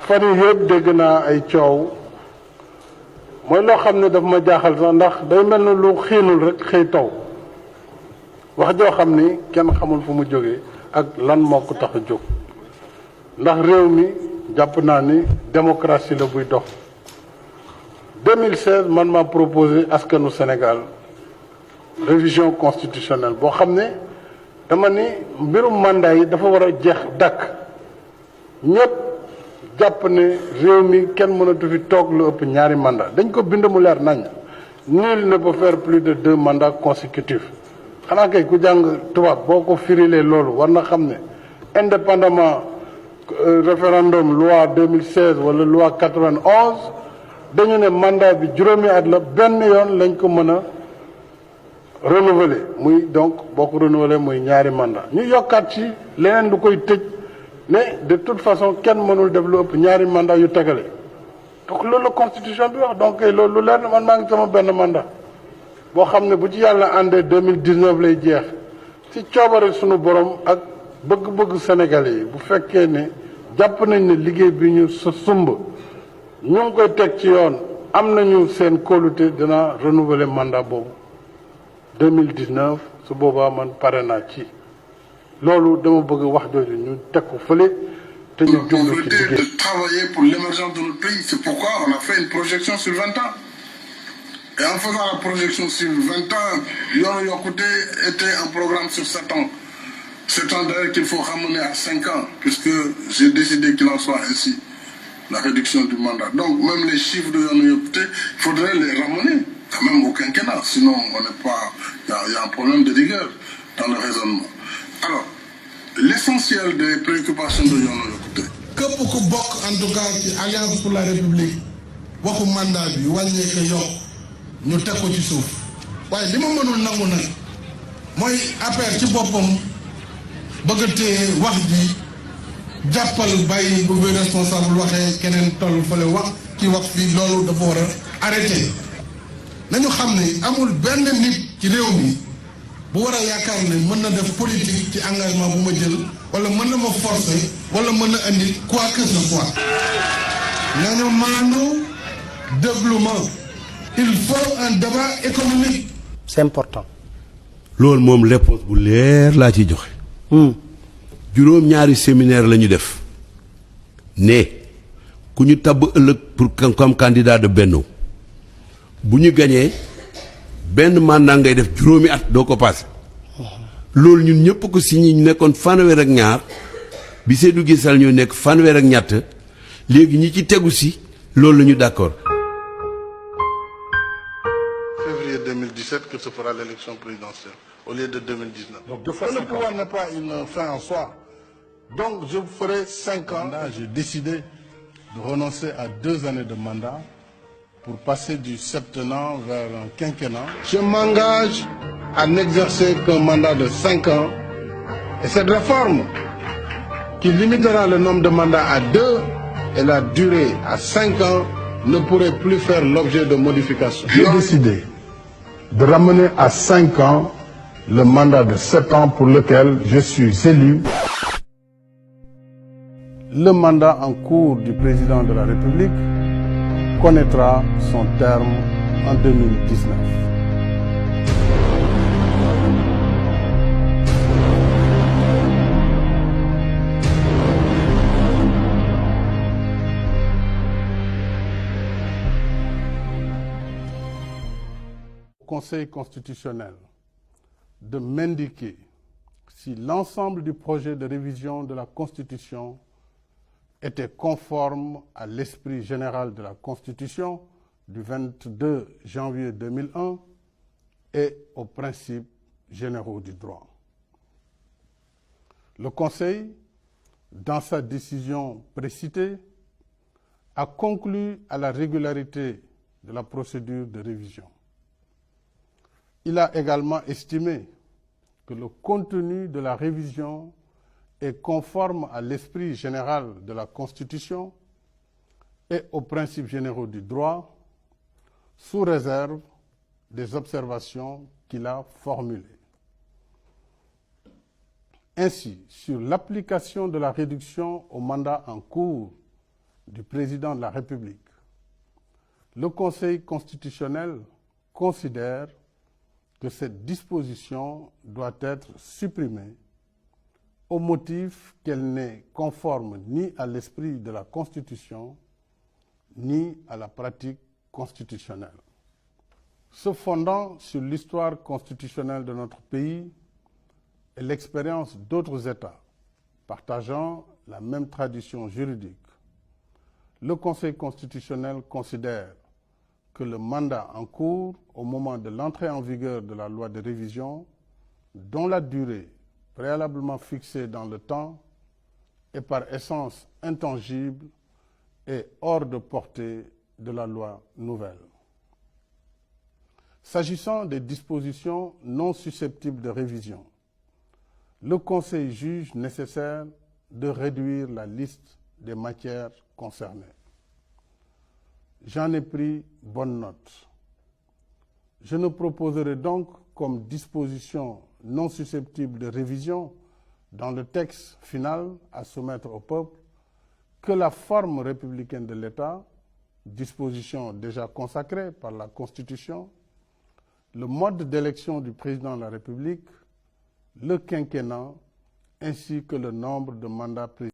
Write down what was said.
fan yii yëpp dégg naa ay coow mooy loo xam ne daf ma jaaxal sax ndax day mel ni lu xiinul rek xëy taw wax joo xam ni kenn xamul fu mu jógee ak lan moo ko tax a jóg ndax réew mi jàpp naa ni démocratie la buy dox 2016 man maa proposé askanu Sénégal révision constitutionnelle boo xam ne dama ni mbirum mandat yi dafa war a jeex dakk ñëpp jàpp ne réew mi kenn mënatu fi toog lu ëpp ñaari mandat dañ ko bind mu leer nañ nul ne peut faire plus de 2 mandats consécutifs xanaa kay ku jàng tubaab boo ko firilee loolu war na xam ne indépendamment référendum loi 2016 wala loi 91 dañu ne mandat bi juróomi at la benn yoon lañ ko mën a renouveler muy donc boo ko renouveler muy ñaari mandat ñu yokkaat ci leneen lu koy tëj ne de toute façon kenn mënul def lu ëpp ñaari mandat yu tegale donc loolu la constitution bi wax donc loolu lu leer na man maa ngi sama benn mandat boo xam ne bu ci yàlla àndee 2019 lay jeex ci coobare sunu borom ak bëgg-bëgg Sénégalais yi bu fekkee ne jàpp nañ ne liggéey bi ñu sa sumb ñu ngi koy teg ci yoon am nañu seen kóolute dina renouveler mandat boobu 2019 su boobaa man pare naa ci loolu dama bëgg wax jooju ñu teg ko fële te ñu jublu ci liggéey. De travailler pour l'émergence de notre pays, c'est pourquoi on a fait une projection sur 20 ans. Et en faisant la projection sur 20 ans, Yono Yokoute était un programme sur 7 ans. 7 ans d'ailleurs qu'il faut ramener à 5 ans, puisque j'ai décidé qu'il en soit ainsi, la réduction du mandat. Donc même les chiffres de Yono Yokoute, il faudrait les ramener, quand même au quinquennat, sinon on n'est pas, il y a un problème de rigueur dans le raisonnement. Alors, l'essentiel des préoccupations de Yono Yokoute. képp ku bokk en tout cas ci Alliance pour la République waxu mandat bi wàññee ko yokk ñu teg ko ci suuf waaye li ma mënul nangu nag mooy affaire ci boppam bëgg a téye wax ji jàppal bàyyi bu bi responsable waxee keneen toll fële wax ci wax fii loolu dafa war a arrêté nañu xam ne amul benn nit ci réew mi bu war a yaakaar ne mën na def politique ci engagement bu ma jël wala mën na ma forcer wala mën na andi quoi que ce soit nañu maandu déglu ma il faut un débat économique. c'est important. loolu moom réponse bu leer laa ciy joxe. juróom-ñaari séminaire la ñu def ne ku ñu tabb ëllëg pour comme candidat de Benno bu ñu gañee benn mandat ngay def juróomi at doo ko passé loolu ñun ñëpp ko signé ñu nekkoon fanweer ak ñaar bi Seydou Guissal ñoo nekk fanweer ak ñett léegi ñi ci tegu si loolu la ñu d'accord. Février 2017 que se fera l'élection présidentielle au lieu de 2019. Donc le pouvoir n'est pas une fin en soi. Donc je ferai 5 ans. J'ai décidé de renoncer à 2 années de mandat pour passer du septennat vers un quinquennat. Je m'engage à n'exercer qu'un mandat de 5 ans. Et cette réforme qui limitera le nombre de mandats à 2 et la durée à 5 ans ne pourrait plus faire l'objet de modifications. J'ai décidé de ramener à 5 ans le mandat de 7 ans pour lequel je suis élu. Le mandat en cours du président de la République connaîtra son terme en 2019. Conseil constitutionnel de m'indiquer si l'ensemble du projet de révision de la Constitution était conforme à l'esprit général de la Constitution du 22 janvier 2001 et aux principes généraux du droit. Le Conseil, dans sa décision précitée, a conclu à la régularité de la procédure de révision. Il a également estimé que le contenu de la révision est conforme à l'esprit général de la Constitution et aux principes généraux du droit, sous réserve des observations qu'il a formulées. Ainsi, sur l'application de la réduction au mandat en cours du président de la République. Le Conseil constitutionnel considère que cette disposition doit être supprimée au motif qu'elle n'est conforme ni à l'esprit de la Constitution ni à la pratique constitutionnelle. Se fondant sur l'histoire constitutionnelle de notre pays et l'expérience d'autres États partageant la même tradition juridique, le Conseil constitutionnel considère que le mandat en cours au moment de l'entrée en vigueur de la loi de révision, dont la durée préalablement fixée dans le temps est par essence intangible et hors de portée de la loi nouvelle. S'agissant des dispositions non susceptibles de révision, le Conseil juge nécessaire de réduire la liste des matières concernées. J'en ai pris bonne note. Je ne proposerai donc comme disposition non susceptible de révision dans le texte final à soumettre au peuple que la forme républicaine de l'État, disposition déjà consacrée par la Constitution, le mode d'élection du président de la République, le quinquennat, ainsi que le nombre de mandats présidentiels.